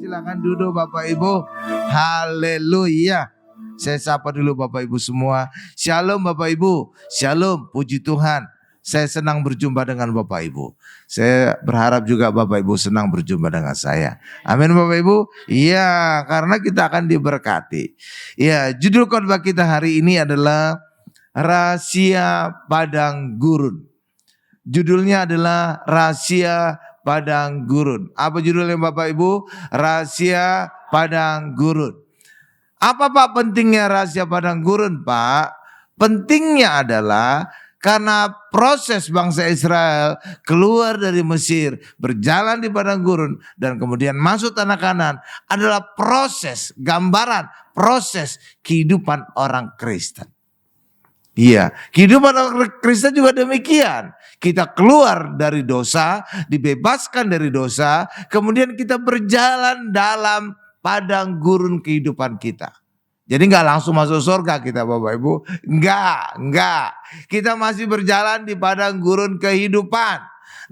Silakan duduk Bapak Ibu. Haleluya. Saya sapa dulu Bapak Ibu semua. Shalom Bapak Ibu. Shalom, puji Tuhan. Saya senang berjumpa dengan Bapak Ibu. Saya berharap juga Bapak Ibu senang berjumpa dengan saya. Amin Bapak Ibu. Iya, karena kita akan diberkati. Ya, judul khotbah kita hari ini adalah Rahasia Padang Gurun. Judulnya adalah Rahasia Padang Gurun. Apa judulnya Bapak Ibu? Rahasia Padang Gurun. Apa Pak pentingnya rahasia Padang Gurun Pak? Pentingnya adalah karena proses bangsa Israel keluar dari Mesir, berjalan di Padang Gurun dan kemudian masuk tanah Kanaan adalah proses, gambaran, proses kehidupan orang Kristen. Iya, kehidupan orang Kristen juga demikian. Kita keluar dari dosa, dibebaskan dari dosa, kemudian kita berjalan dalam padang gurun kehidupan kita. Jadi nggak langsung masuk surga kita Bapak Ibu, enggak. Kita masih berjalan di padang gurun kehidupan.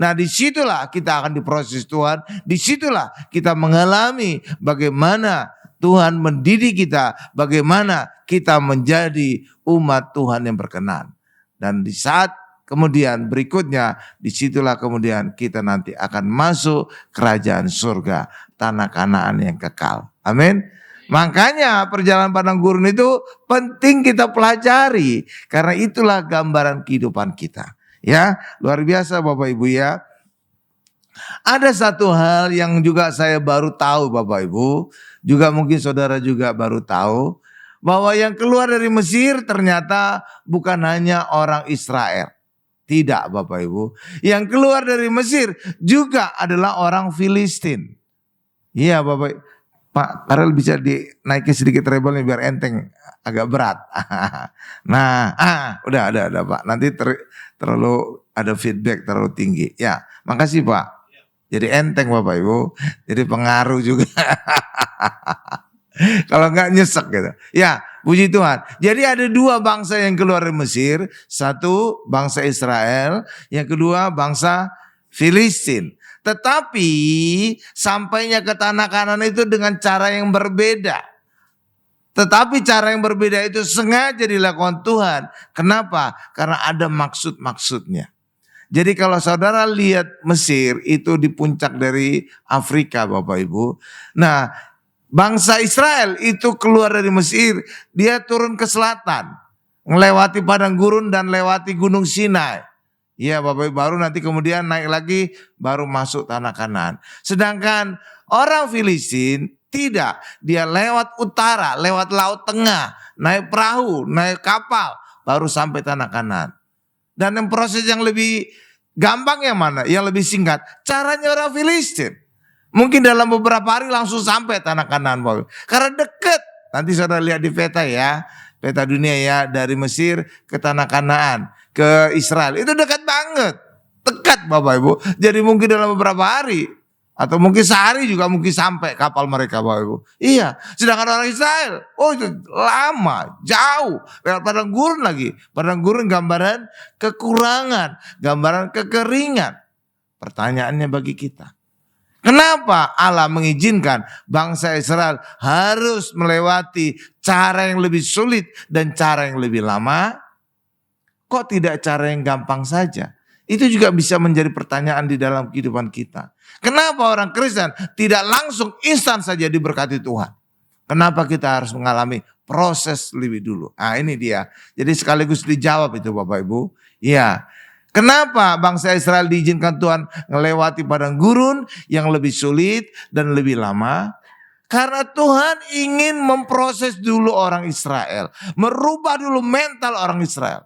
Nah disitulah kita akan diproses Tuhan, disitulah kita mengalami bagaimana Tuhan mendidik kita, bagaimana kita menjadi umat Tuhan yang berkenan. Dan di saat kemudian berikutnya, disitulah kemudian kita nanti akan masuk kerajaan surga, tanah Kanaan yang kekal. Amin. Makanya perjalanan padang gurun itu penting kita pelajari. Karena itulah gambaran kehidupan kita. Ya, luar biasa Bapak Ibu ya. Ada satu hal yang juga saya baru tahu Bapak Ibu. Juga mungkin saudara juga baru tahu. Bahwa yang keluar dari Mesir ternyata bukan hanya orang Israel. Tidak Bapak Ibu. Yang keluar dari Mesir juga adalah orang Filistin. Iya Bapak Ibu. Pak Karel bisa dinaikin sedikit treble biar enteng, agak berat. Nah, udah Pak. Nanti terlalu ada feedback terlalu tinggi. Ya, makasih Pak. Jadi enteng Bapak Ibu. Jadi pengaruh juga. Kalau enggak nyesek gitu. Ya, puji Tuhan. Jadi ada dua bangsa yang keluar dari Mesir. Satu bangsa Israel. Yang kedua bangsa Filistin. Tetapi sampainya ke tanah Kanaan itu dengan cara yang berbeda. Tetapi cara yang berbeda itu sengaja dilakukan Tuhan. Kenapa? Karena ada maksud-maksudnya. Jadi kalau saudara lihat Mesir itu di puncak dari Afrika Bapak Ibu. Nah bangsa Israel itu keluar dari Mesir. Dia turun ke selatan. Melewati padang gurun dan lewati gunung Sinai. Ya Bapak Ibu, baru nanti kemudian naik lagi baru masuk tanah Kanaan. Sedangkan orang Filistin tidak, dia lewat utara, lewat laut tengah, naik perahu, naik kapal, baru sampai tanah Kanaan. Dan yang proses yang lebih gampang yang mana? Yang lebih singkat, caranya orang Filistin. Mungkin dalam beberapa hari langsung sampai tanah Kanaan Bapak Ibu. Karena dekat, nanti saudara lihat di peta ya, peta dunia ya, dari Mesir ke tanah Kanaan. Ke Israel itu dekat banget, dekat Bapak Ibu. Jadi mungkin dalam beberapa hari atau mungkin sehari juga mungkin sampai kapal mereka Bapak Ibu. Iya, sedangkan orang Israel, oh itu lama, jauh, lewat padang gurun lagi. Padang gurun gambaran kekurangan, gambaran kekeringan. Pertanyaannya bagi kita, kenapa Allah mengizinkan bangsa Israel harus melewati cara yang lebih sulit dan cara yang lebih lama? Kok tidak cara yang gampang saja? Itu juga bisa menjadi pertanyaan di dalam kehidupan kita. Kenapa orang Kristen tidak langsung instan saja diberkati Tuhan? Kenapa kita harus mengalami proses lebih dulu? Nah ini dia. Jadi sekaligus dijawab itu Bapak Ibu. Iya. Kenapa bangsa Israel diizinkan Tuhan melewati padang gurun yang lebih sulit dan lebih lama? Karena Tuhan ingin memproses dulu orang Israel. Merubah dulu mental orang Israel.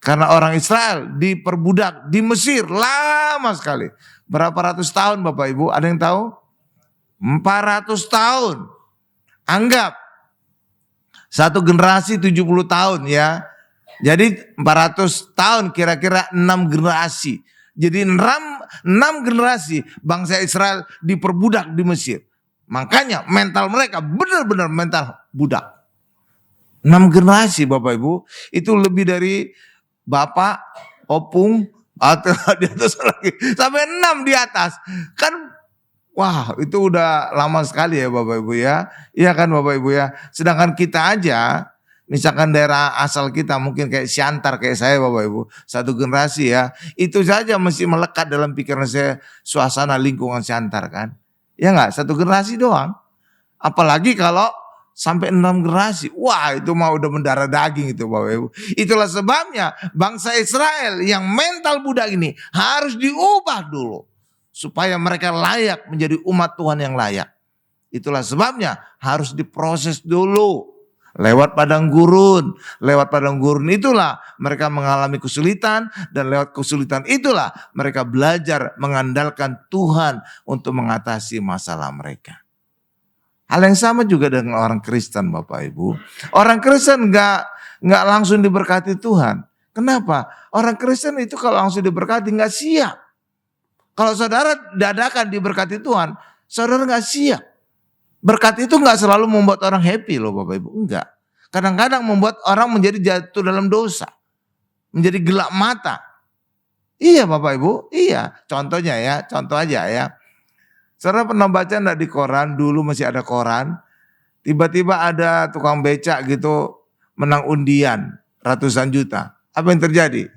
Karena orang Israel diperbudak di Mesir lama sekali. Berapa ratus tahun Bapak Ibu? Ada yang tahu? 400 tahun. Anggap satu generasi 70 tahun ya. Jadi 400 tahun kira-kira 6 generasi. Jadi 6 generasi bangsa Israel diperbudak di Mesir. Makanya mental mereka benar-benar mental budak. 6 generasi Bapak Ibu. Itu lebih dari Bapak, opung, atau di atas lagi. Sampai 6 di atas. Kan Wah, itu udah lama sekali ya Bapak Ibu ya. Iya kan Bapak Ibu ya. Sedangkan kita aja, misalkan daerah asal kita mungkin kayak Siantar kayak saya Bapak Ibu, satu generasi ya. Itu saja mesti melekat dalam pikiran saya suasana lingkungan Siantar kan. Ya enggak, satu generasi doang. Apalagi kalau sampai 6 generasi. Wah, itu mah udah mendarah daging itu Bapak Ibu. Itulah sebabnya bangsa Israel yang mental budak ini harus diubah dulu. Supaya mereka layak menjadi umat Tuhan yang layak. Itulah sebabnya harus diproses dulu. Lewat padang gurun. Lewat padang gurun itulah mereka mengalami kesulitan. Dan lewat kesulitan itulah mereka belajar mengandalkan Tuhan untuk mengatasi masalah mereka. Hal yang sama juga dengan orang Kristen Bapak Ibu. Orang Kristen enggak langsung diberkati Tuhan. Kenapa? Orang Kristen itu kalau langsung diberkati enggak siap. Kalau saudara dadakan diberkati Tuhan, saudara enggak siap. Berkat itu enggak selalu membuat orang happy loh Bapak Ibu. Enggak. Kadang-kadang membuat orang menjadi jatuh dalam dosa. Menjadi gelap mata. Iya Bapak Ibu, iya. Contohnya ya, contoh aja ya. Saudara pernah baca enggak di koran, dulu masih ada koran. Tiba-tiba ada tukang becak gitu menang undian ratusan juta. Apa yang terjadi?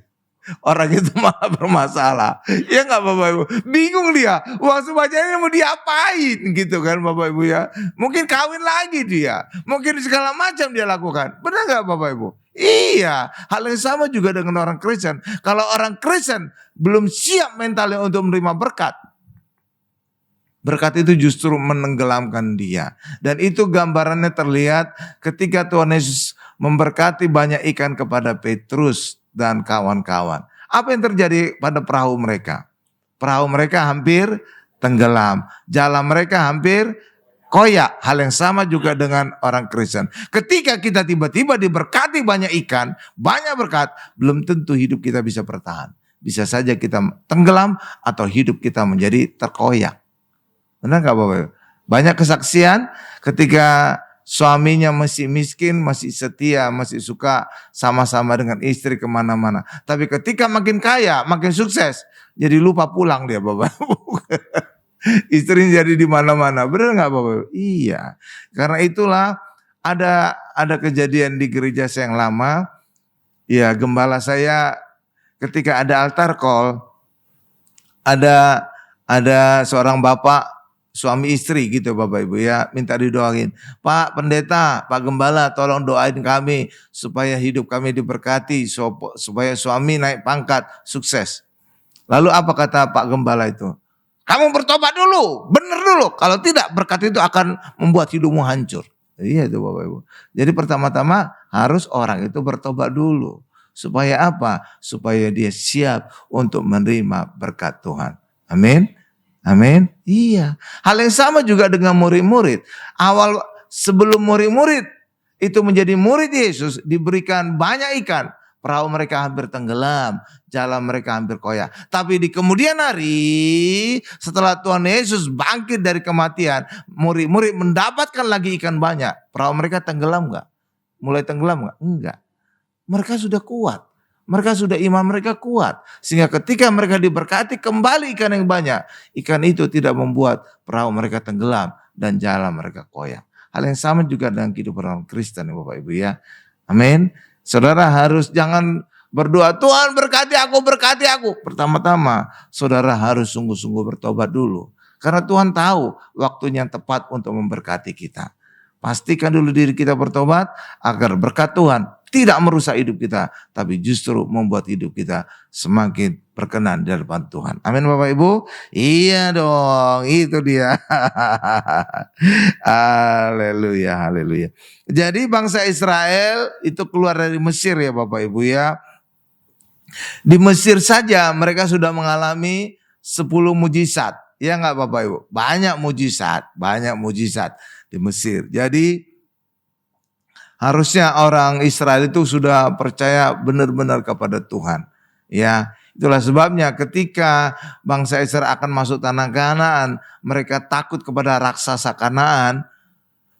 Orang itu malah bermasalah. Ya enggak Bapak Ibu? Bingung dia. Uang sebanyak mau diapain gitu kan Bapak Ibu ya. Mungkin kawin lagi dia. Mungkin segala macam dia lakukan. Benar enggak Bapak Ibu? Iya. Hal yang sama juga dengan orang Kristen. Kalau orang Kristen belum siap mentalnya untuk menerima berkat. Berkat itu justru menenggelamkan dia. Dan itu gambarannya terlihat ketika Tuhan Yesus memberkati banyak ikan kepada Petrus dan kawan-kawan. Apa yang terjadi pada perahu mereka? Perahu mereka hampir tenggelam. Jalan mereka hampir koyak. Hal yang sama juga dengan orang Kristen. Ketika kita tiba-tiba diberkati banyak ikan, banyak berkat, belum tentu hidup kita bisa bertahan. Bisa saja kita tenggelam atau hidup kita menjadi terkoyak. Benar gak Bapak Ibu? Banyak kesaksian ketika suaminya masih miskin, masih setia, masih suka sama-sama dengan istri kemana-mana. Tapi ketika makin kaya, makin sukses, jadi lupa pulang dia Bapak Ibu. Istrinya jadi di mana-mana. Benar nggak Bapak Ibu? Iya. Karena itulah ada kejadian di gereja saya yang lama. Ya, gembala saya ketika ada altar call, ada seorang bapak suami istri gitu Bapak Ibu ya, minta didoain. Pak Pendeta, Pak Gembala tolong doain kami supaya hidup kami diberkati, supaya suami naik pangkat, sukses. Lalu apa kata Pak Gembala itu? Kamu bertobat dulu, benar dulu. Kalau tidak berkat itu akan membuat hidupmu hancur. Iya itu Bapak Ibu. Jadi pertama-tama harus orang itu bertobat dulu. Supaya apa? Supaya dia siap untuk menerima berkat Tuhan. Amin. Amin. Iya. Hal yang sama juga dengan murid-murid. Awal sebelum murid-murid itu menjadi murid Yesus diberikan banyak ikan. Perahu mereka hampir tenggelam. Jalan mereka hampir koyak. Tapi di kemudian hari setelah Tuhan Yesus bangkit dari kematian. Murid-murid mendapatkan lagi ikan banyak. Perahu mereka tenggelam enggak? Mulai tenggelam enggak? Enggak. Mereka sudah kuat. Mereka sudah iman mereka kuat. Sehingga ketika mereka diberkati kembali ikan yang banyak. Ikan itu tidak membuat perahu mereka tenggelam dan jalan mereka koyak. Hal yang sama juga dengan kehidupan orang Kristen Bapak Ibu ya. Amin. Saudara harus jangan berdoa, Tuhan berkati aku. Pertama-tama saudara harus sungguh-sungguh bertobat dulu. Karena Tuhan tahu waktunya yang tepat untuk memberkati kita. Pastikan dulu diri kita bertobat agar berkat Tuhan tidak merusak hidup kita, tapi justru membuat hidup kita semakin berkenan di hadapan Tuhan. Amin Bapak Ibu? Iya dong, itu dia. Haleluya, haleluya. Jadi bangsa Israel itu keluar dari Mesir ya Bapak Ibu ya. Di Mesir saja mereka sudah mengalami 10 mujizat. Ya enggak Bapak Ibu? Banyak mujizat di Mesir. Jadi harusnya orang Israel itu sudah percaya benar-benar kepada Tuhan. Ya, itulah sebabnya ketika bangsa Israel akan masuk tanah Kanaan, mereka takut kepada raksasa Kanaan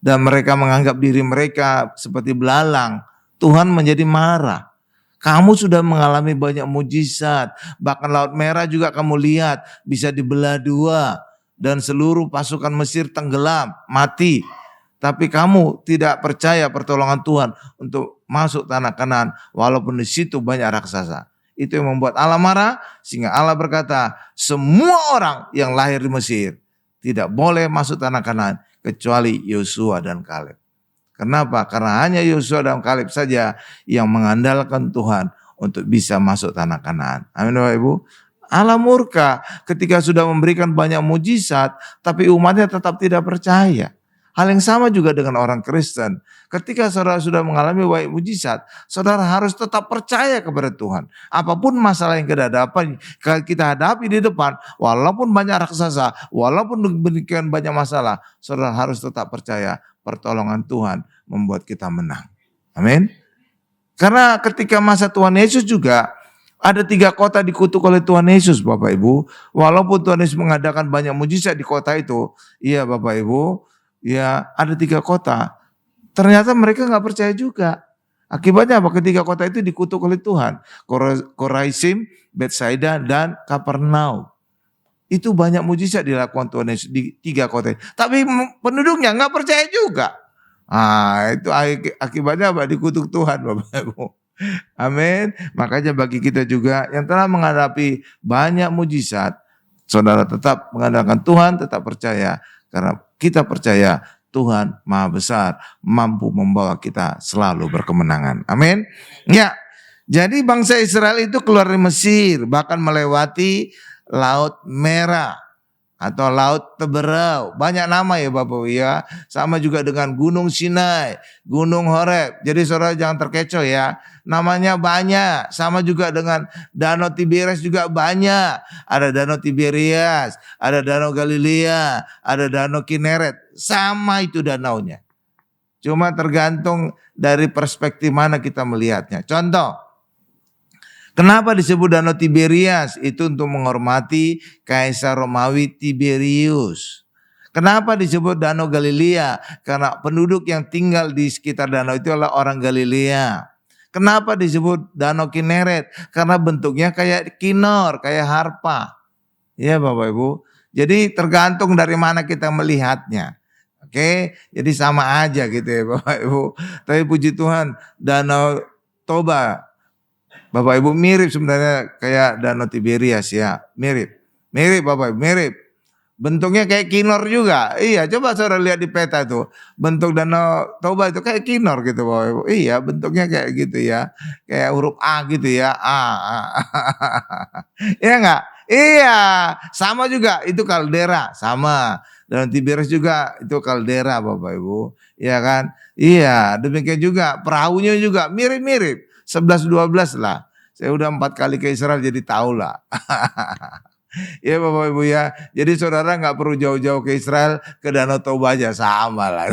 dan mereka menganggap diri mereka seperti belalang. Tuhan menjadi marah. Kamu sudah mengalami banyak mujizat, bahkan Laut Merah juga kamu lihat bisa dibelah dua. dan seluruh pasukan Mesir tenggelam, mati. Tapi kamu tidak percaya pertolongan Tuhan untuk masuk tanah Kanaan walaupun di situ banyak raksasa. Itu yang membuat Allah marah, sehingga Allah berkata, semua orang yang lahir di Mesir tidak boleh masuk tanah Kanaan kecuali Yosua dan Kaleb. Kenapa? Karena hanya Yosua dan Kaleb saja yang mengandalkan Tuhan untuk bisa masuk tanah Kanaan. Amin Bapak Ibu. Allah murka ketika sudah memberikan banyak mujizat, tapi umatnya tetap tidak percaya. Hal yang sama juga dengan orang Kristen. Ketika saudara sudah mengalami banyak mujizat, saudara harus tetap percaya kepada Tuhan. Apapun masalah yang kita hadapi di depan, walaupun banyak raksasa, walaupun demikian banyak masalah, saudara harus tetap percaya pertolongan Tuhan membuat kita menang. Amin. Karena ketika masa Tuhan Yesus juga, ada 3 kota dikutuk oleh Tuhan Yesus Bapak Ibu. Walaupun Tuhan Yesus mengadakan banyak mujizat di kota itu, iya Bapak Ibu, ya ada 3 kota. Ternyata mereka gak percaya juga. Akibatnya apa? Ketiga kota itu dikutuk oleh Tuhan. Koraisim, Betsaida, dan Kapernaum. Itu banyak mujizat dilakukan Tuhan Yesus di 3 kota itu. Tapi penduduknya gak percaya juga. Itu akibatnya apa? Dikutuk Tuhan Bapak Ibu. Amin. Makanya bagi kita juga yang telah menghadapi banyak mujizat, saudara tetap mengandalkan Tuhan, tetap percaya. Karena kita percaya Tuhan Maha Besar, mampu membawa kita selalu berkemenangan. Amin. Ya, jadi bangsa Israel itu keluar dari Mesir, bahkan melewati Laut Merah atau Laut Teberau. Banyak nama ya Bapak ya. Sama juga dengan Gunung Sinai, Gunung Horeb. Jadi saudara jangan terkecoh ya. Namanya banyak. Sama juga dengan Danau Tiberias juga banyak. Ada Danau Tiberias, ada Danau Galilea, ada Danau Kineret. Sama itu danaunya. Cuma tergantung dari perspektif mana kita melihatnya. Contoh, kenapa disebut Danau Tiberias? Itu untuk menghormati Kaisar Romawi Tiberius. Kenapa disebut Danau Galilea? Karena penduduk yang tinggal di sekitar danau itu adalah orang Galilea. Kenapa disebut Danau Kineret? Karena bentuknya kayak kinor, kayak harpa. Ya Bapak Ibu. Jadi tergantung dari mana kita melihatnya. Oke, jadi sama aja gitu ya Bapak Ibu. Tapi puji Tuhan, Danau Toba, Bapak Ibu mirip sebenarnya kayak Danau Tiberias ya. Mirip Bapak Ibu, mirip. Bentuknya kayak kinor juga. Iya, coba saudara lihat di peta itu. Bentuk Danau Toba itu kayak kinor gitu Bapak Ibu. Iya, bentuknya kayak gitu ya. Kayak huruf A gitu ya. Iya enggak? Iya, sama juga itu kaldera, sama. Dan Tiberias juga itu kaldera Bapak Ibu. Iya kan? Iya, demikian juga perahunya juga mirip-mirip. 11-12 lah. Saya udah 4 kali ke Israel jadi tahu lah. Ya Bapak Ibu ya. Jadi saudara gak perlu jauh-jauh ke Israel, ke Danau Toba aja sama lah.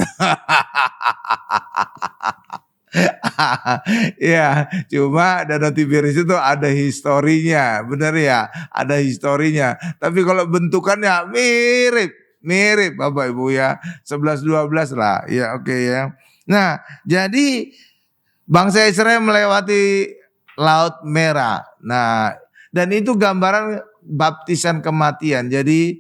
Ya, cuma Danau Tiberias itu ada historinya, benar ya, ada historinya. Tapi kalau bentukannya mirip Bapak Ibu ya, 11-12 lah, ya oke ya. Nah, jadi bangsa Israel melewati Laut Merah. Nah, dan itu gambaran baptisan kematian. Jadi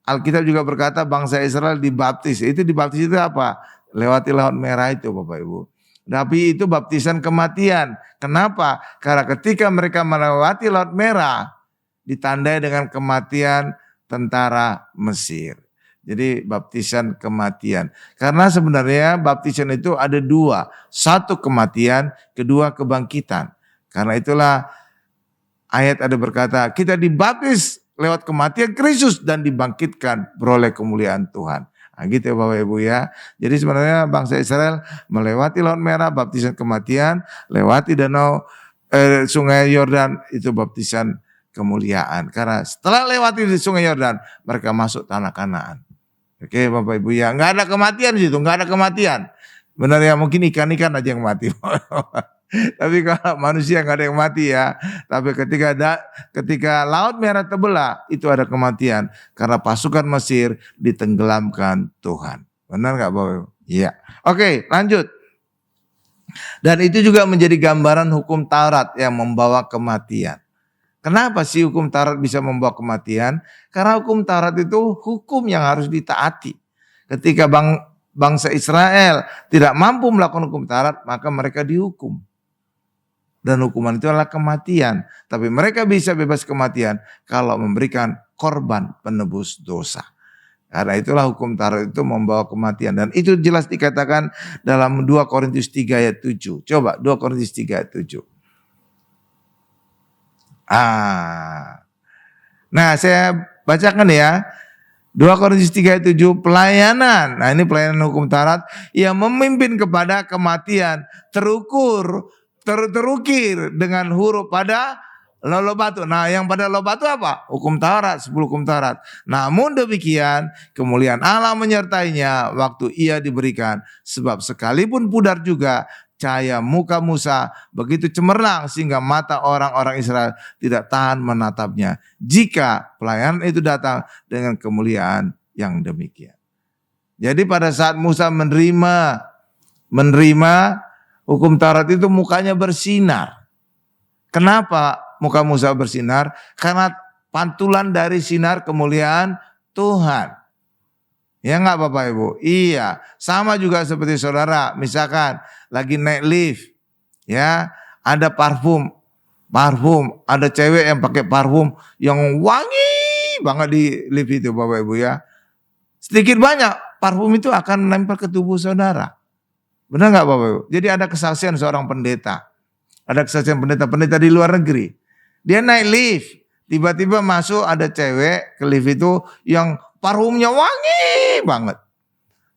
Alkitab juga berkata bangsa Israel dibaptis. Itu dibaptis itu apa? Lewati Laut Merah itu Bapak Ibu. Tapi itu baptisan kematian. Kenapa? Karena ketika mereka melewati Laut Merah, ditandai dengan kematian tentara Mesir. Jadi baptisan kematian. Karena sebenarnya baptisan itu ada 2. 1 kematian, kedua kebangkitan. Karena itulah ayat ada berkata, kita dibaptis lewat kematian Kristus dan dibangkitkan beroleh kemuliaan Tuhan. Nah, gitu ya Bapak Ibu ya. Jadi sebenarnya bangsa Israel melewati Laut Merah, baptisan kematian, lewati Sungai Yordan, itu baptisan kemuliaan. Karena setelah lewati di Sungai Yordan, mereka masuk tanah Kanaan. Oke Bapak Ibu ya, nggak ada kematian di situ, nggak ada kematian. Benar ya, mungkin ikan-ikan aja yang mati. Tapi kalau manusia nggak ada yang mati ya. Tapi ketika Laut Merah terbelah, itu ada kematian karena pasukan Mesir ditenggelamkan Tuhan. Benar nggak Bapak Ibu? Iya. Oke, lanjut. Dan itu juga menjadi gambaran hukum Taurat yang membawa kematian. Kenapa sih hukum Taurat bisa membawa kematian? Karena hukum Taurat itu hukum yang harus ditaati. Ketika bangsa Israel tidak mampu melakukan hukum Taurat, maka mereka dihukum. Dan hukuman itu adalah kematian. Tapi mereka bisa bebas kematian kalau memberikan korban penebus dosa. Karena itulah hukum Taurat itu membawa kematian. Dan itu jelas dikatakan dalam 2 Korintus 3 ayat 7. Coba 2 Korintus 3 ayat 7. Nah saya bacakan ya. 2 Korintus 3 ayat 7, pelayanan. Nah ini pelayanan hukum Taurat yang memimpin kepada kematian. Terukir dengan huruf pada lolo batu. Nah yang pada lolo batu apa? Hukum Taurat, 10 hukum Taurat. Namun demikian kemuliaan Allah menyertainya waktu ia diberikan. Sebab sekalipun pudar juga cahaya muka Musa begitu cemerlang sehingga mata orang-orang Israel tidak tahan menatapnya. Jika pelayanan itu datang dengan kemuliaan yang demikian. Jadi pada saat Musa menerima hukum Taurat itu mukanya bersinar. Kenapa muka Musa bersinar? Karena pantulan dari sinar kemuliaan Tuhan. Ya enggak Bapak Ibu? Iya, sama juga seperti saudara, misalkan lagi naik lift, ya, ada parfum, ada cewek yang pakai parfum yang wangi banget di lift itu Bapak Ibu ya. Sedikit banyak parfum itu akan menempel ke tubuh saudara. Benar enggak Bapak Ibu? Jadi ada kesaksian seorang pendeta. Ada kesaksian pendeta di luar negeri. Dia naik lift, tiba-tiba masuk ada cewek ke lift itu yang parfumnya wangi banget.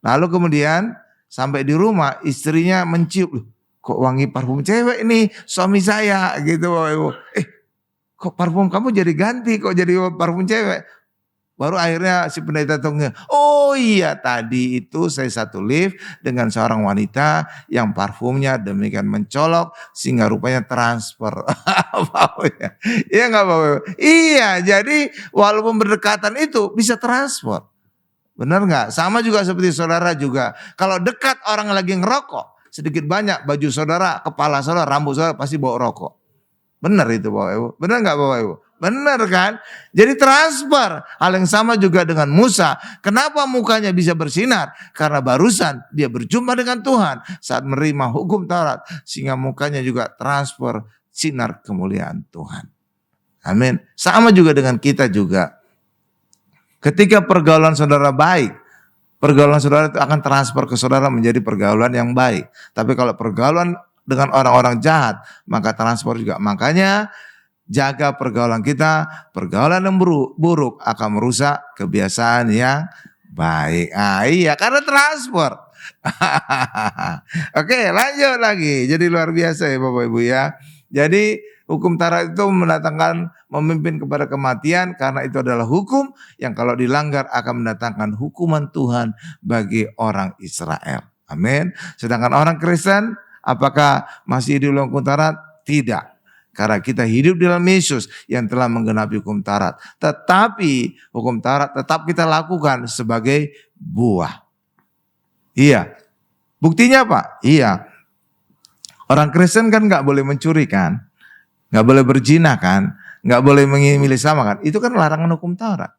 Lalu kemudian sampai di rumah istrinya mencium, loh, kok wangi parfum cewek ini suami saya gitu Bapak Ibu. Kok parfum kamu jadi ganti, kok jadi parfum cewek? Baru akhirnya si pendeta tunggu. Oh iya tadi itu saya satu lift dengan seorang wanita yang parfumnya demikian mencolok sehingga rupanya transfer. Iya nggak Bapak? Iya jadi walaupun berdekatan itu bisa transfer. Benar nggak? Sama juga seperti saudara juga. Kalau dekat orang lagi ngerokok sedikit banyak baju saudara, kepala saudara, rambut saudara pasti bawa rokok. Benar itu Bapak Ibu. Benar nggak Bapak Ibu? Benar kan? Jadi transfer. Hal yang sama juga dengan Musa. Kenapa mukanya bisa bersinar? Karena barusan dia berjumpa dengan Tuhan saat menerima hukum Taurat. Sehingga mukanya juga transfer sinar kemuliaan Tuhan. Amin. Sama juga dengan kita juga. Ketika pergaulan saudara baik, pergaulan saudara itu akan transfer ke saudara menjadi pergaulan yang baik. Tapi kalau pergaulan dengan orang-orang jahat, maka transfer juga. Makanya jaga pergaulan kita, pergaulan yang buruk akan merusak kebiasaan yang baik. Iya, karena transfer. Oke, lanjut lagi. Jadi luar biasa ya Bapak Ibu ya. Jadi hukum Taurat itu mendatangkan memimpin kepada kematian karena itu adalah hukum yang kalau dilanggar akan mendatangkan hukuman Tuhan bagi orang Israel. Amin. Sedangkan orang Kristen apakah masih di dalam hukum Taurat? Tidak. Karena kita hidup di dalam Yesus yang telah menggenapi hukum Taurat. Tetapi hukum Taurat tetap kita lakukan sebagai buah. Iya. Buktinya apa? Iya. Orang Kristen kan gak boleh mencuri kan. Gak boleh berzina kan. Gak boleh memilih sama kan. Itu kan larangan hukum Taurat.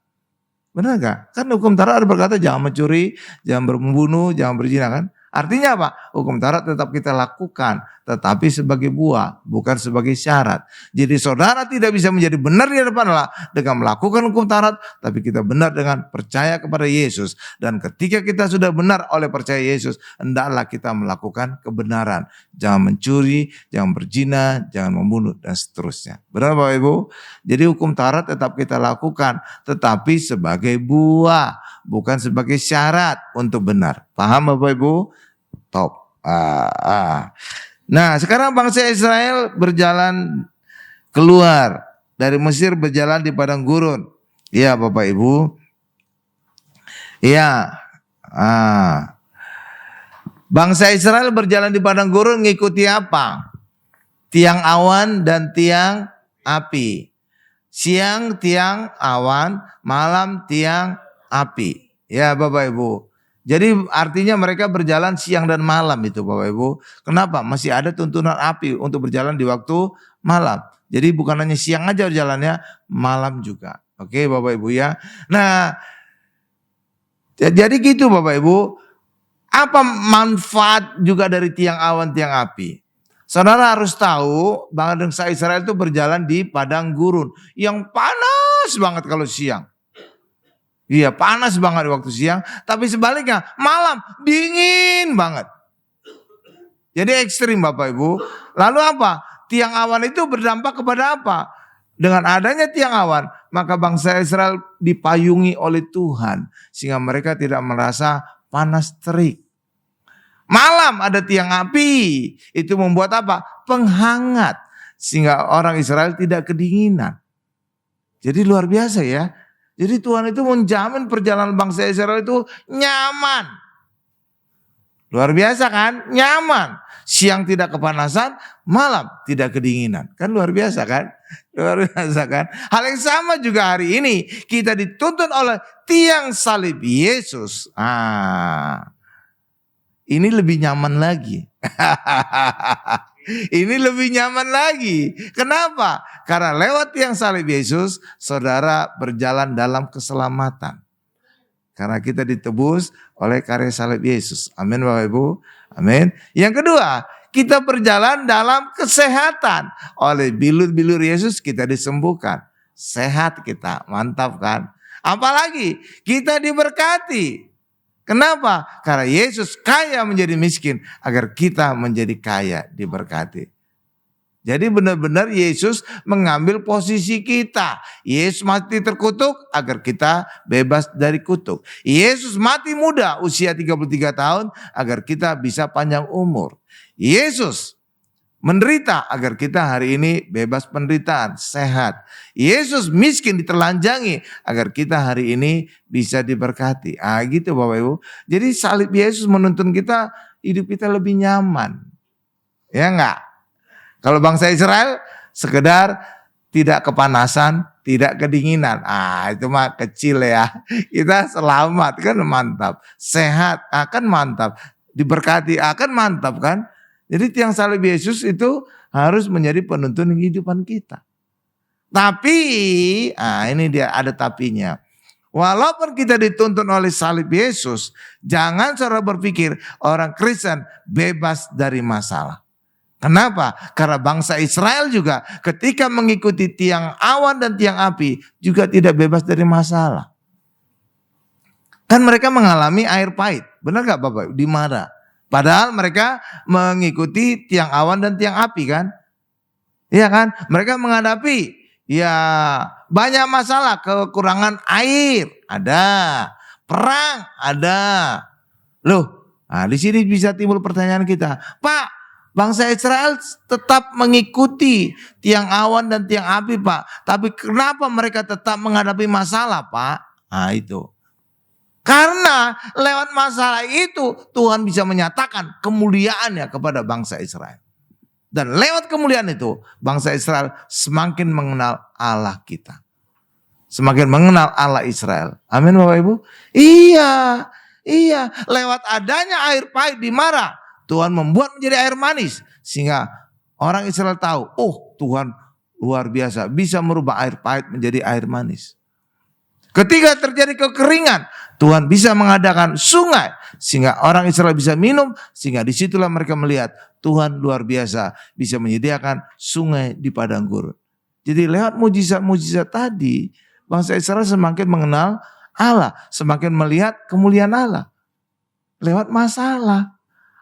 Benar gak? Kan hukum Taurat ada berkata jangan mencuri, jangan membunuh, jangan berzina kan. Artinya apa? Hukum Taurat tetap kita lakukan, tetapi sebagai buah, bukan sebagai syarat. Jadi saudara tidak bisa menjadi benar di hadapan Allah dengan melakukan hukum Taurat, tapi kita benar dengan percaya kepada Yesus. Dan ketika kita sudah benar oleh percaya Yesus, hendaklah kita melakukan kebenaran. Jangan mencuri, jangan berzina, jangan membunuh, dan seterusnya. Benar Bapak Ibu? Jadi hukum Taurat tetap kita lakukan, tetapi sebagai buah, bukan sebagai syarat untuk benar. Paham Bapak Ibu? Top. Nah sekarang bangsa Israel berjalan keluar dari Mesir, berjalan di padang gurun. Iya Bapak Ibu. Iya. Bangsa Israel berjalan di padang gurun ngikuti apa? Tiang awan dan tiang api. Siang tiang awan, malam tiang api. Ya Bapak Ibu. Jadi artinya mereka berjalan siang dan malam itu Bapak Ibu. Kenapa? Masih ada tuntunan api untuk berjalan di waktu malam. Jadi bukan hanya siang aja jalannya, malam juga. Oke Bapak Ibu ya. Nah, jadi gitu Bapak Ibu. Apa manfaat juga dari tiang awan, tiang api? Saudara harus tahu bangsa Israel itu berjalan di padang gurun yang panas banget kalau siang. Iya, panas banget waktu siang, tapi sebaliknya malam dingin banget. Jadi ekstrim Bapak Ibu. Lalu apa? Tiang awan itu berdampak kepada apa? Dengan adanya tiang awan, maka bangsa Israel dipayungi oleh Tuhan sehingga mereka tidak merasa panas terik. Malam ada tiang api, itu membuat apa? Penghangat, sehingga orang Israel tidak kedinginan. Jadi luar biasa ya. Jadi Tuhan itu menjamin perjalanan bangsa Israel itu nyaman. Luar biasa kan? Nyaman. Siang tidak kepanasan, malam tidak kedinginan. Kan luar biasa kan? Luar biasa kan? Hal yang sama juga hari ini. Kita dituntun oleh tiang salib Yesus. Ini lebih nyaman lagi. Ini lebih nyaman lagi. Kenapa? Karena lewat tiang salib Yesus, saudara berjalan dalam keselamatan. Karena kita ditebus oleh karya salib Yesus. Amin Bapak Ibu. Amin. Yang kedua, kita berjalan dalam kesehatan. Oleh bilur-bilur Yesus kita disembuhkan. Sehat kita, mantap kan? Apalagi kita diberkati. Kenapa? Karena Yesus kaya menjadi miskin agar kita menjadi kaya diberkati. Jadi benar-benar Yesus mengambil posisi kita. Yesus mati terkutuk agar kita bebas dari kutuk. Yesus mati muda usia 33 tahun agar kita bisa panjang umur. Yesus menderita agar kita hari ini bebas penderitaan, sehat. Yesus miskin ditelanjangi agar kita hari ini bisa diberkati. Gitu Bapak Ibu. Jadi salib Yesus menuntun kita hidup kita lebih nyaman. Ya enggak? Kalau bangsa Israel sekedar tidak kepanasan, tidak kedinginan. Itu mah kecil ya. Kita selamat kan mantap. Sehat akan mantap. Diberkati akan mantap kan? Jadi tiang salib Yesus itu harus menjadi penuntun kehidupan kita. Tapi, ini dia ada tapinya. Walaupun kita dituntun oleh salib Yesus, jangan saudara berpikir orang Kristen bebas dari masalah. Kenapa? Karena bangsa Israel juga ketika mengikuti tiang awan dan tiang api juga tidak bebas dari masalah. Kan mereka mengalami air pahit. Benar gak Bapak? Di Mara. Padahal mereka mengikuti tiang awan dan tiang api kan. Iya kan? Mereka menghadapi banyak masalah. Kekurangan air ada. Perang ada. Loh, di sini bisa timbul pertanyaan kita. Pak, bangsa Israel tetap mengikuti tiang awan dan tiang api Pak. Tapi kenapa mereka tetap menghadapi masalah Pak? Itu. Karena lewat masalah itu Tuhan bisa menyatakan kemuliaannya kepada bangsa Israel. Dan lewat kemuliaan itu bangsa Israel semakin mengenal Allah kita. Semakin mengenal Allah Israel. Amin Bapak Ibu. Iya. Lewat adanya air pahit di Mara, Tuhan membuat menjadi air manis. Sehingga orang Israel tahu, Tuhan luar biasa. Bisa merubah air pahit menjadi air manis. Ketika terjadi kekeringan, Tuhan bisa mengadakan sungai. Sehingga orang Israel bisa minum. Sehingga disitulah mereka melihat Tuhan luar biasa. Bisa menyediakan sungai di padang gurun. Jadi lewat mujizat-mujizat tadi, bangsa Israel semakin mengenal Allah. Semakin melihat kemuliaan Allah. Lewat masalah.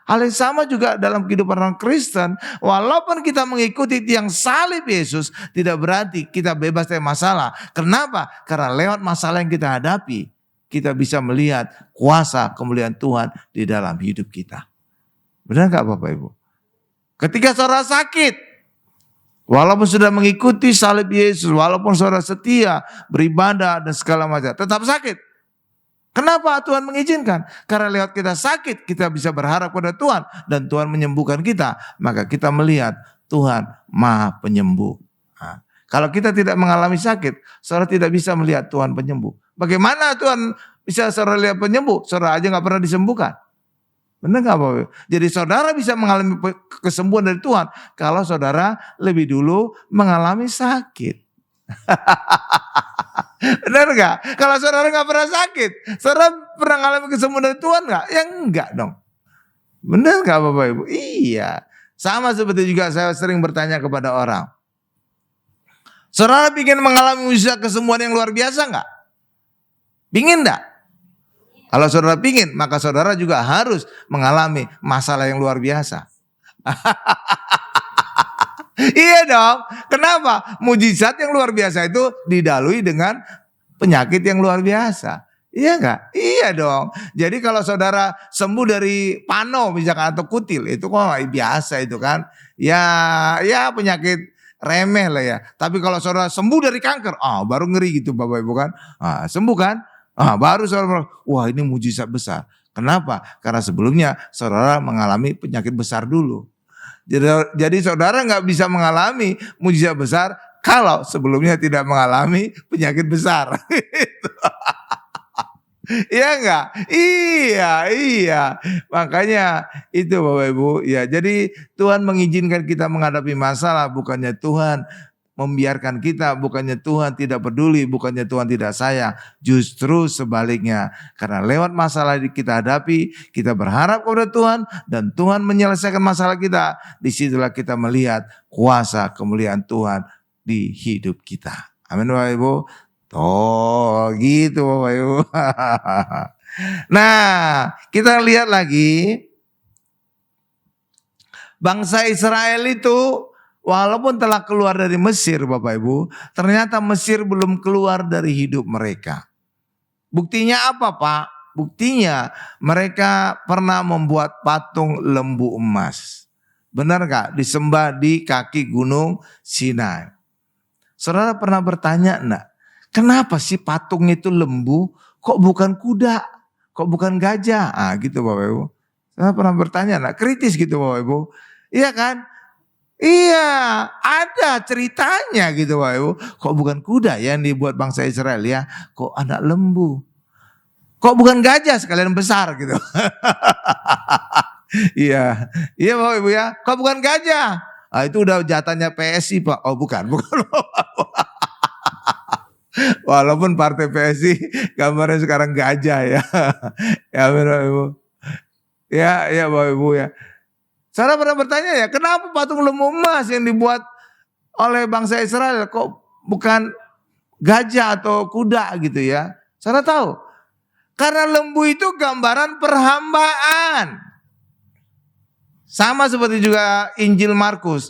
Hal yang sama juga dalam kehidupan orang Kristen. Walaupun kita mengikuti tiang salib Yesus, tidak berarti kita bebas dari masalah. Kenapa? Karena lewat masalah yang kita hadapi, kita bisa melihat kuasa kemuliaan Tuhan di dalam hidup kita. Benar gak Bapak Ibu? Ketika saudara sakit, walaupun sudah mengikuti salib Yesus, walaupun saudara setia, beribadah dan segala macam, tetap sakit. Kenapa Tuhan mengizinkan? Karena lewat kita sakit, kita bisa berharap pada Tuhan. Dan Tuhan menyembuhkan kita. Maka kita melihat Tuhan Maha Penyembuh. Kalau kita tidak mengalami sakit, saudara tidak bisa melihat Tuhan penyembuh. Bagaimana Tuhan bisa saudara lihat penyembuh? Saudara aja gak pernah disembuhkan. Benar nggak Bapak Ibu? Jadi saudara bisa mengalami kesembuhan dari Tuhan kalau saudara lebih dulu mengalami sakit. Benar nggak? Kalau saudara nggak pernah sakit, saudara pernah mengalami kesembuhan dari Tuhan nggak? Ya enggak dong. Benar nggak Bapak Ibu? Iya. Sama seperti juga saya sering bertanya kepada orang. Saudara ingin mengalami mujizat kesembuhan yang luar biasa nggak? Pingin enggak? Kalau saudara pingin, maka saudara juga harus mengalami masalah yang luar biasa. Iya dong. Kenapa? Mujizat yang luar biasa itu didalui dengan penyakit yang luar biasa. Iya enggak? Iya dong. Jadi kalau saudara sembuh dari pano misalkan atau kutil, itu kok biasa itu kan. Ya penyakit remeh lah ya. Tapi kalau saudara sembuh dari kanker, baru ngeri gitu Bapak Ibu kan. Sembuh kan? Baru saudara, wah ini mujizat besar. Kenapa? Karena sebelumnya saudara mengalami penyakit besar dulu. Jadi saudara nggak bisa mengalami mujizat besar kalau sebelumnya tidak mengalami penyakit besar. Iya enggak? Iya. Makanya itu Bapak Ibu. Ya, jadi Tuhan mengizinkan kita menghadapi masalah, bukannya Tuhan membiarkan kita, bukannya Tuhan tidak peduli, bukannya Tuhan tidak sayang, justru sebaliknya. Karena lewat masalah yang kita hadapi, kita berharap kepada Tuhan dan Tuhan menyelesaikan masalah kita. Disitulah kita melihat kuasa kemuliaan Tuhan di hidup kita. Amin Bapak Ibu. Gitu Bapak Ibu. Nah, kita lihat lagi bangsa Israel itu walaupun telah keluar dari Mesir Bapak Ibu, ternyata Mesir belum keluar dari hidup mereka. Buktinya apa Pak? Buktinya mereka pernah membuat patung lembu emas. Benar gak? Disembah di kaki gunung Sinai. Saudara pernah bertanya enggak? Kenapa sih patung itu lembu? Kok bukan kuda? Kok bukan gajah? Gitu Bapak Ibu. Saudara pernah bertanya enggak? Kritis gitu Bapak Ibu. Iya kan? Iya, ada ceritanya gitu Bapak Ibu. Kok bukan kuda yang dibuat bangsa Israel ya? Kok anak lembu? Kok bukan gajah sekalian besar gitu. Iya Bapak Ibu ya. Kok bukan gajah? Itu udah jatahnya PSI Pak. Bukan. Walaupun partai PSI gambarnya sekarang gajah ya. Ya Bapak Ibu. Ya Bapak Ibu ya. Saya pernah bertanya ya, kenapa patung lembu emas yang dibuat oleh bangsa Israel kok bukan gajah atau kuda gitu ya? Saya tahu. Karena lembu itu gambaran perhambaan. Sama seperti juga Injil Markus.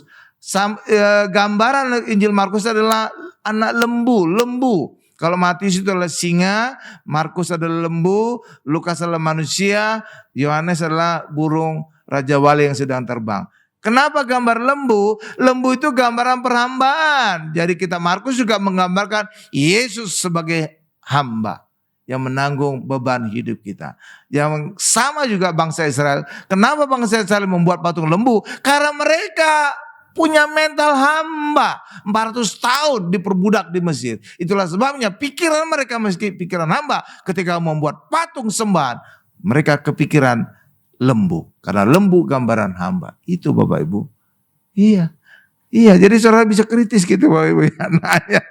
Gambaran Injil Markus adalah anak lembu. Kalau Matius itu adalah singa, Markus adalah lembu, Lukas adalah manusia, Yohanes adalah burung Raja Wali yang sedang terbang. Kenapa gambar lembu? Lembu itu gambaran perhambaan. Jadi Markus juga menggambarkan Yesus sebagai hamba yang menanggung beban hidup kita. Yang sama juga bangsa Israel. Kenapa bangsa Israel membuat patung lembu? Karena mereka punya mental hamba. 400 tahun diperbudak di Mesir. Itulah sebabnya pikiran mereka meski pikiran hamba. Ketika membuat patung sembahan, mereka kepikiran lembu. Karena lembu gambaran hamba. Itu Bapak Ibu. Iya. Jadi saudara bisa kritis gitu Bapak Ibu ya. Nanya.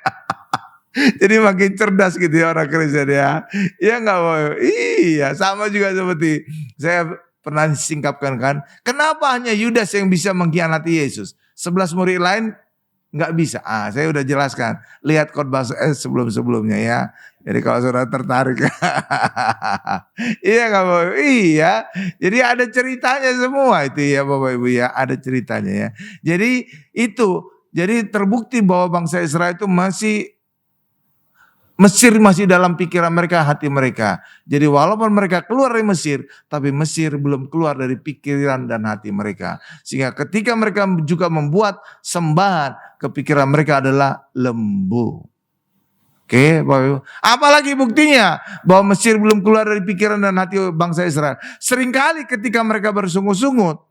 Jadi makin cerdas gitu ya orang Kristen ya. Iya enggak Bapak Ibu? Iya. Sama juga seperti saya pernah singkapkan kan. Kenapa hanya Yudas yang bisa mengkhianati Yesus? 11 murid lain enggak bisa. Saya udah jelaskan. Lihat khotbah sebelum-sebelumnya ya. Jadi kalau saudara tertarik. Iya Bapak Ibu? Iya. Jadi ada ceritanya semua itu ya Bapak Ibu ya. Ada ceritanya ya. Jadi itu. Jadi terbukti bahwa bangsa Israel itu Mesir masih dalam pikiran mereka, hati mereka. Jadi walaupun mereka keluar dari Mesir, tapi Mesir belum keluar dari pikiran dan hati mereka. Sehingga ketika mereka juga membuat sembahan, kepikiran mereka adalah lembu. Oke, Bapak Ibu. Apalagi buktinya bahwa Mesir belum keluar dari pikiran dan hati bangsa Israel. Seringkali ketika mereka bersungut-sungut,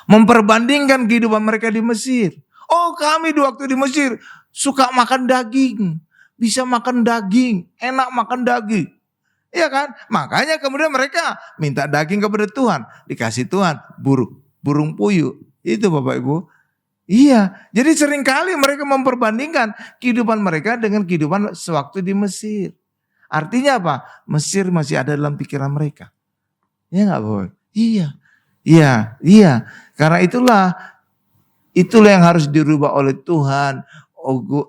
memperbandingkan kehidupan mereka di Mesir. Kami di waktu di Mesir suka makan daging. Bisa makan daging, enak makan daging. Iya kan? Makanya kemudian mereka minta daging kepada Tuhan. Dikasih Tuhan burung puyuh. Itu Bapak Ibu. Iya, jadi seringkali mereka memperbandingkan kehidupan mereka dengan kehidupan sewaktu di Mesir. Artinya apa? Mesir masih ada dalam pikiran mereka. Ya nggak Bapak? Iya. Karena itulah yang harus dirubah oleh Tuhan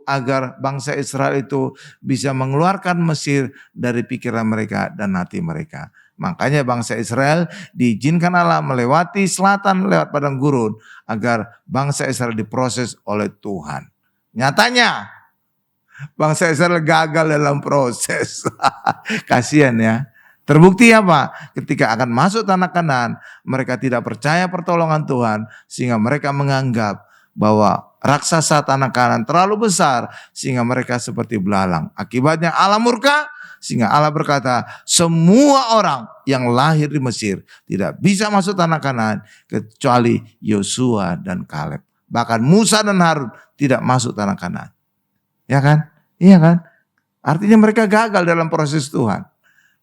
agar bangsa Israel itu bisa mengeluarkan Mesir dari pikiran mereka dan hati mereka. Makanya bangsa Israel diizinkan Allah melewati selatan lewat padang gurun agar bangsa Israel diproses oleh Tuhan. Nyatanya bangsa Israel gagal dalam proses. Kasihan ya. Terbukti apa? Ketika akan masuk tanah Kanaan, mereka tidak percaya pertolongan Tuhan sehingga mereka menganggap bahwa raksasa tanah Kanaan terlalu besar sehingga mereka seperti belalang. Akibatnya Allah murka sehingga Allah berkata, semua orang yang lahir di Mesir tidak bisa masuk tanah Kanaan kecuali Yosua dan Kaleb. Bahkan Musa dan Harun tidak masuk tanah Kanaan. Ya kan? Iya kan? Artinya mereka gagal dalam proses Tuhan.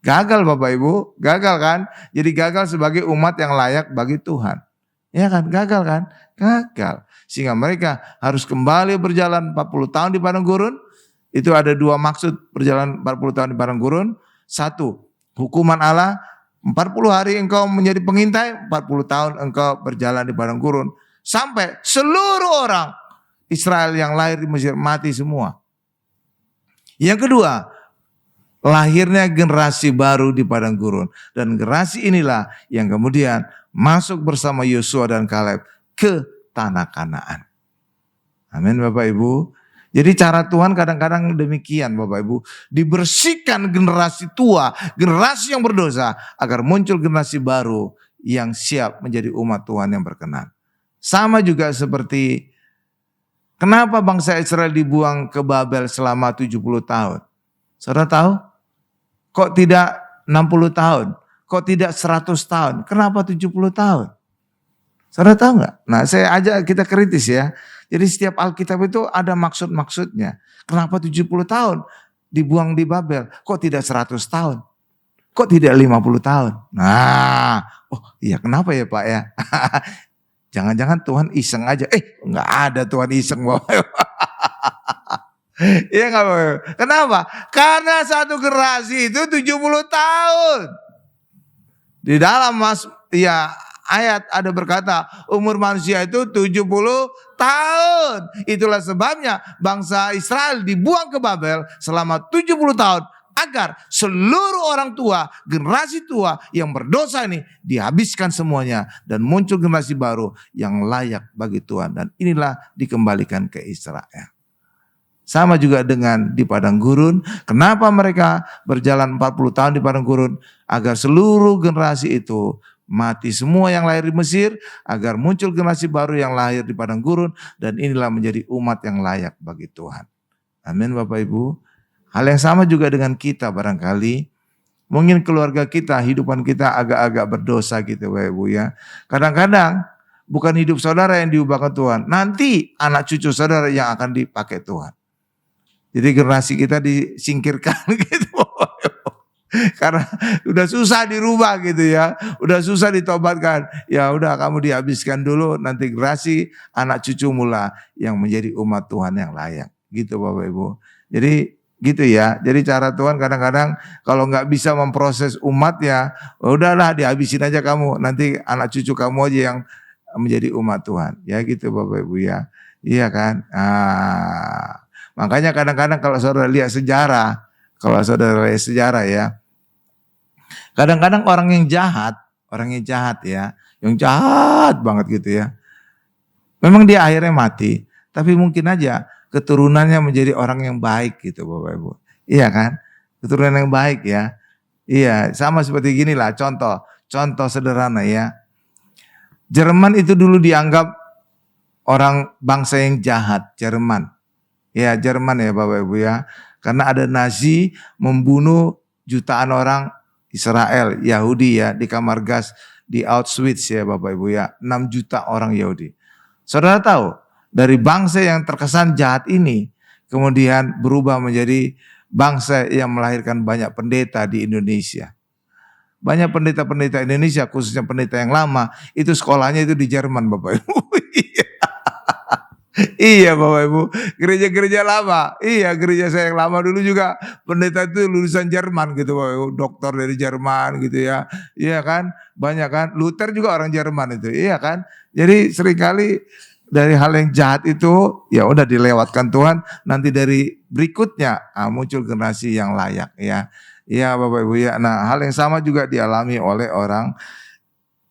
Gagal Bapak Ibu, gagal kan? Jadi gagal sebagai umat yang layak bagi Tuhan. Ya kan? Gagal kan? Gagal. Sehingga mereka harus kembali berjalan 40 tahun di padang gurun. Itu ada dua maksud perjalanan 40 tahun di padang gurun. Satu, hukuman Allah, 40 hari engkau menjadi pengintai, 40 tahun engkau berjalan di padang gurun. Sampai seluruh orang Israel yang lahir di Mesir mati semua. Yang kedua, lahirnya generasi baru di padang gurun. Dan generasi inilah yang kemudian masuk bersama Yosua dan Kaleb ke tanah Kanaan. Amin Bapak Ibu. Jadi cara Tuhan kadang-kadang demikian Bapak Ibu. Dibersihkan generasi tua, generasi yang berdosa. Agar muncul generasi baru yang siap menjadi umat Tuhan yang berkenan. Sama juga seperti kenapa bangsa Israel dibuang ke Babel selama 70 tahun. Saudara tahu? Kok tidak 60 tahun? Kok tidak 100 tahun? Kenapa 70 tahun? Saudara tahu nggak? Nah saya ajak kita kritis ya. Jadi setiap Alkitab itu ada maksud-maksudnya. Kenapa 70 tahun dibuang di Babel? Kok tidak 100 tahun? Kok tidak 50 tahun? Nah, oh iya kenapa ya Pak ya? Jangan-jangan Tuhan iseng aja. Nggak ada Tuhan iseng Bapak. Iya nggak Bapak? Kenapa? Karena satu generasi itu 70 tahun. Di dalam ayat ada berkata umur manusia itu 70 tahun. Itulah sebabnya bangsa Israel dibuang ke Babel selama 70 tahun. Agar seluruh orang tua, generasi tua yang berdosa ini dihabiskan semuanya. Dan muncul generasi baru yang layak bagi Tuhan. Dan inilah dikembalikan ke Israel. Sama juga dengan di padang gurun. Kenapa mereka berjalan 40 tahun di padang gurun? Agar seluruh generasi itu mati semua yang lahir di Mesir. Agar muncul generasi baru yang lahir di padang gurun. Dan inilah menjadi umat yang layak bagi Tuhan. Amin Bapak Ibu. Hal yang sama juga dengan kita barangkali. Mungkin keluarga kita, hidupan kita agak-agak berdosa gitu Bapak Ibu ya. Kadang-kadang bukan hidup saudara yang diubahkan Tuhan. Nanti anak cucu saudara yang akan dipakai Tuhan. Jadi generasi kita disingkirkan gitu. Karena udah susah dirubah gitu ya. Udah susah ditobatkan. Ya udah kamu dihabiskan dulu. Nanti generasi anak cucu mula yang menjadi umat Tuhan yang layak. Gitu Bapak Ibu. Jadi gitu ya. Jadi cara Tuhan kadang-kadang kalau nggak bisa memproses umat ya. Udahlah dihabisin aja kamu. Nanti anak cucu kamu aja yang menjadi umat Tuhan. Ya gitu Bapak Ibu ya. Iya kan. Makanya kadang-kadang kalau saudara lihat sejarah, ya, kadang-kadang orang yang jahat ya, yang jahat banget gitu ya, memang dia akhirnya mati, tapi mungkin aja keturunannya menjadi orang yang baik gitu Bapak Ibu, iya kan, keturunan yang baik ya, iya sama seperti gini lah, contoh sederhana ya, Jerman itu dulu dianggap orang bangsa yang jahat, Jerman ya Bapak Ibu ya. Karena ada Nazi membunuh jutaan orang Israel, Yahudi ya. Di kamar gas di Auschwitz ya Bapak Ibu ya. 6 juta orang Yahudi. Saudara tahu dari bangsa yang terkesan jahat ini. Kemudian berubah menjadi bangsa yang melahirkan banyak pendeta di Indonesia. Banyak pendeta-pendeta Indonesia, khususnya pendeta yang lama, itu sekolahnya itu di Jerman, Bapak Ibu. Iya Bapak Ibu, gereja-gereja lama. Iya, gereja saya yang lama dulu juga pendeta itu lulusan Jerman gitu Bapak Ibu, doktor dari Jerman gitu ya. Iya kan? Banyak kan? Luther juga orang Jerman itu. Iya kan? Jadi seringkali dari hal yang jahat itu ya udah dilewatkan Tuhan, nanti dari berikutnya muncul generasi yang layak ya. Iya Bapak Ibu ya. Nah, hal yang sama juga dialami oleh orang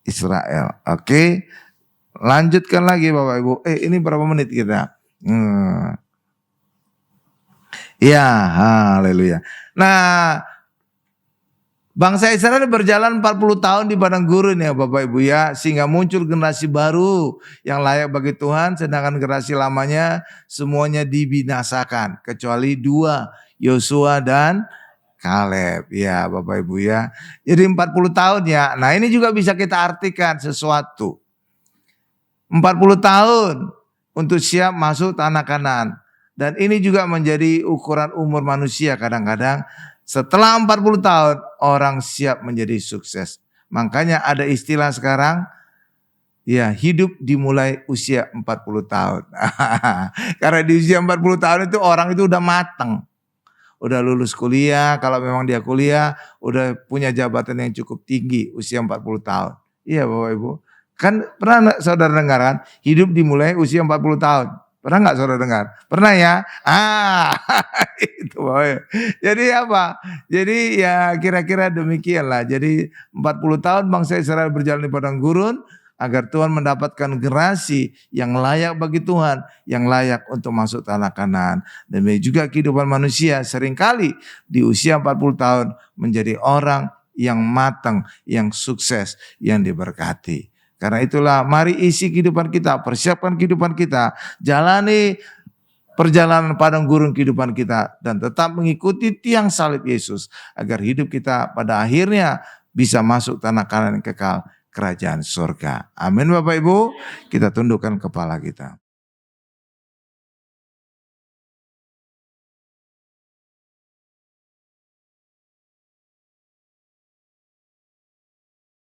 Israel. Oke. Lanjutkan lagi Bapak Ibu. Ini berapa menit kita? Ya, haleluya. Nah, bangsa Israel berjalan 40 tahun di padang gurun ya Bapak Ibu ya. Sehingga muncul generasi baru yang layak bagi Tuhan. Sedangkan generasi lamanya semuanya dibinasakan. Kecuali 2, Yosua dan Kaleb. Ya Bapak Ibu ya. Jadi 40 tahun ya. Nah ini juga bisa kita artikan sesuatu. 40 tahun untuk siap masuk tanah Kanaan. Dan ini juga menjadi ukuran umur manusia kadang-kadang. Setelah 40 tahun orang siap menjadi sukses. Makanya ada istilah sekarang, ya hidup dimulai usia 40 tahun. Karena di usia 40 tahun itu orang itu udah matang. Udah lulus kuliah, kalau memang dia kuliah, udah punya jabatan yang cukup tinggi usia 40 tahun. Iya Bapak Ibu. Kan pernah saudara dengar kan, hidup dimulai usia 40 tahun. Pernah nggak saudara dengar? Pernah ya? Itu Bapak. Jadi apa? Jadi ya kira-kira demikianlah. Jadi 40 tahun bangsa Israel berjalan di padang gurun agar Tuhan mendapatkan generasi yang layak bagi Tuhan, yang layak untuk masuk tanah Kanaan. Demikian juga kehidupan manusia seringkali di usia 40 tahun menjadi orang yang matang, yang sukses, yang diberkati. Karena itulah mari isi kehidupan kita, persiapkan kehidupan kita, jalani perjalanan padang gurun kehidupan kita dan tetap mengikuti tiang salib Yesus agar hidup kita pada akhirnya bisa masuk tanah Kanaan kekal kerajaan surga. Amin Bapak Ibu, kita tundukkan kepala kita.